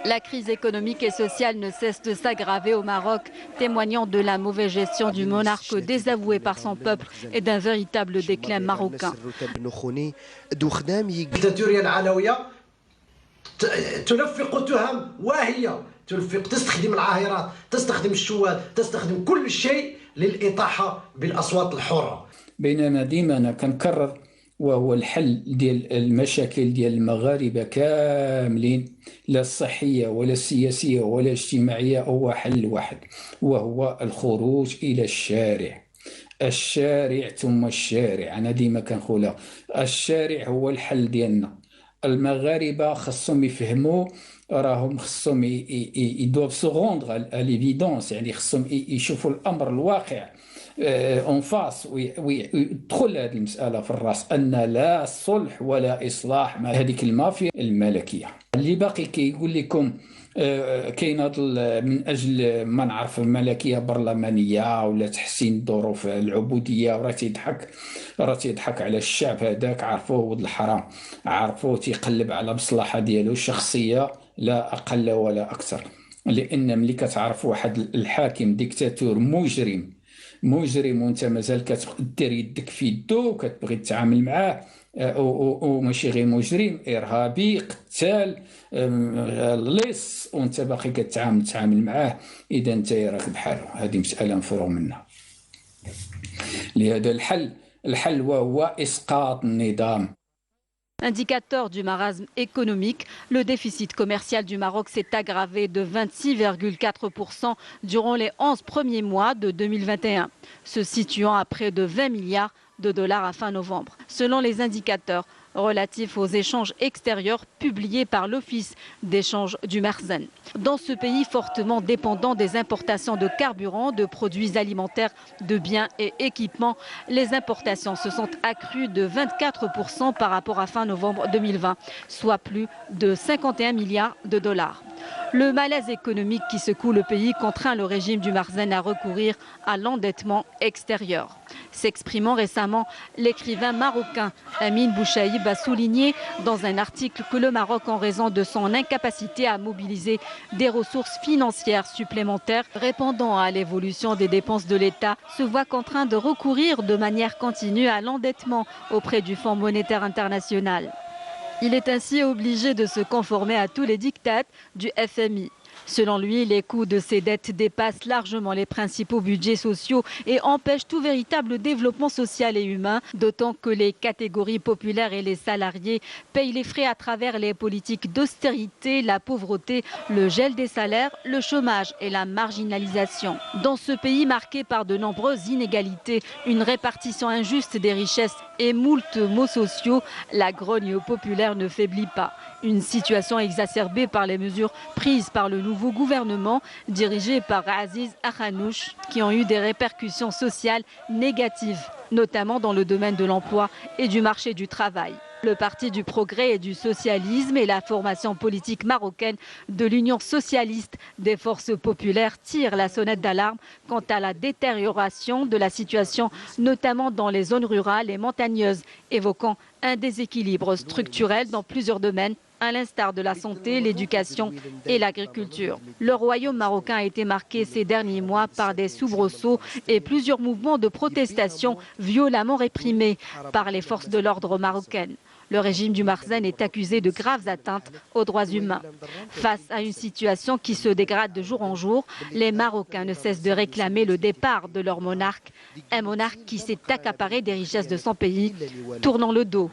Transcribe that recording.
La crise économique et sociale ne cesse de s'aggraver au Maroc, témoignant de la mauvaise gestion du monarque désavoué par son peuple et d'un véritable déclin marocain. تلفق تهم واهية تستخدم العاهرات تستخدم الشواذ تستخدم كل شيء للإطاحة بالأصوات الحرة. بينما ديما أنا كنكرر وهو الحل ديال المشاكل ديال المغاربة كاملين، لا الصحية ولا السياسية ولا الاجتماعية، هو حل واحد وهو الخروج إلى الشارع. الشارع ثم الشارع، أنا ديما كنقولها، الشارع هو الحل ديالنا. المغاربة خصهم يفهموا، راهم خصهم يدوف سغوندغ à l'évidence، يعني خصهم يشوفوا الأمر الواقع اون فاس ويدخل هذه المسألة في الراس أن لا صلح ولا إصلاح مع هذيك المافيا الملكية. اللي باقي كيقول لكم كاين من أجل ما نعرف ملكية برلمانية ولا تحسين ظروف العبودية، راه تيضحك على الشعب هذاك، عرفوه ولد الحرام، عرفوه تيقلب على مصلحة ديالو الشخصية لا أقل ولا أكثر. لأن ملي كتعرف واحد الحاكم ديكتاتور مجرم وانت مازال كتدير يدك في يدو وكتبغي تتعامل معاه، وماشي غير مجرم، ارهابي قتال لص، وانت باقي كتعامل معاه، اذا انت راك بحاله. هذه مساله مفروغ منها. لهذا الحل وهو اسقاط النظام. Indicateur du marasme économique, le déficit commercial du Maroc s'est aggravé de 26,4% durant les 11 premiers mois de 2021, se situant à près de 20 milliards de dollars à fin novembre. Selon les indicateurs relatifs aux échanges extérieurs publiés par l'Office d'échange du Merzen. Dans ce pays fortement dépendant des importations de carburant, de produits alimentaires, de biens et équipements, les importations se sont accrues de 24% par rapport à fin novembre 2020, soit plus de 51 milliards de dollars. Le malaise économique qui secoue le pays contraint le régime du Merzen à recourir à l'endettement extérieur. S'exprimant récemment, l'écrivain marocain Amin Bouchaïb a souligné dans un article que le Maroc, en raison de son incapacité à mobiliser des ressources financières supplémentaires répondant à l'évolution des dépenses de l'État, se voit contraint de recourir de manière continue à l'endettement auprès du Fonds monétaire international. Il est ainsi obligé de se conformer à tous les diktats du FMI. Selon lui, les coûts de ces dettes dépassent largement les principaux budgets sociaux et empêchent tout véritable développement social et humain, d'autant que les catégories populaires et les salariés payent les frais à travers les politiques d'austérité, la pauvreté, le gel des salaires, le chômage et la marginalisation. Dans ce pays marqué par de nombreuses inégalités, une répartition injuste des richesses et moult maux sociaux, la grogne populaire ne faiblit pas. Une situation exacerbée par les mesures prises par le nouveau gouvernement dirigé par Aziz Akhanouch, qui ont eu des répercussions sociales négatives, notamment dans le domaine de l'emploi et du marché du travail. Le Parti du progrès et du socialisme et la formation politique marocaine de l'Union socialiste des forces populaires tirent la sonnette d'alarme quant à la détérioration de la situation, notamment dans les zones rurales et montagneuses, évoquant un déséquilibre structurel dans plusieurs domaines, à l'instar de la santé, l'éducation et l'agriculture. Le royaume marocain a été marqué ces derniers mois par des soubresauts et plusieurs mouvements de protestation violemment réprimés par les forces de l'ordre marocaines. Le régime du Merzen est accusé de graves atteintes aux droits humains. Face à une situation qui se dégrade de jour en jour, les Marocains ne cessent de réclamer le départ de leur monarque, un monarque qui s'est accaparé des richesses de son pays, tournant le dos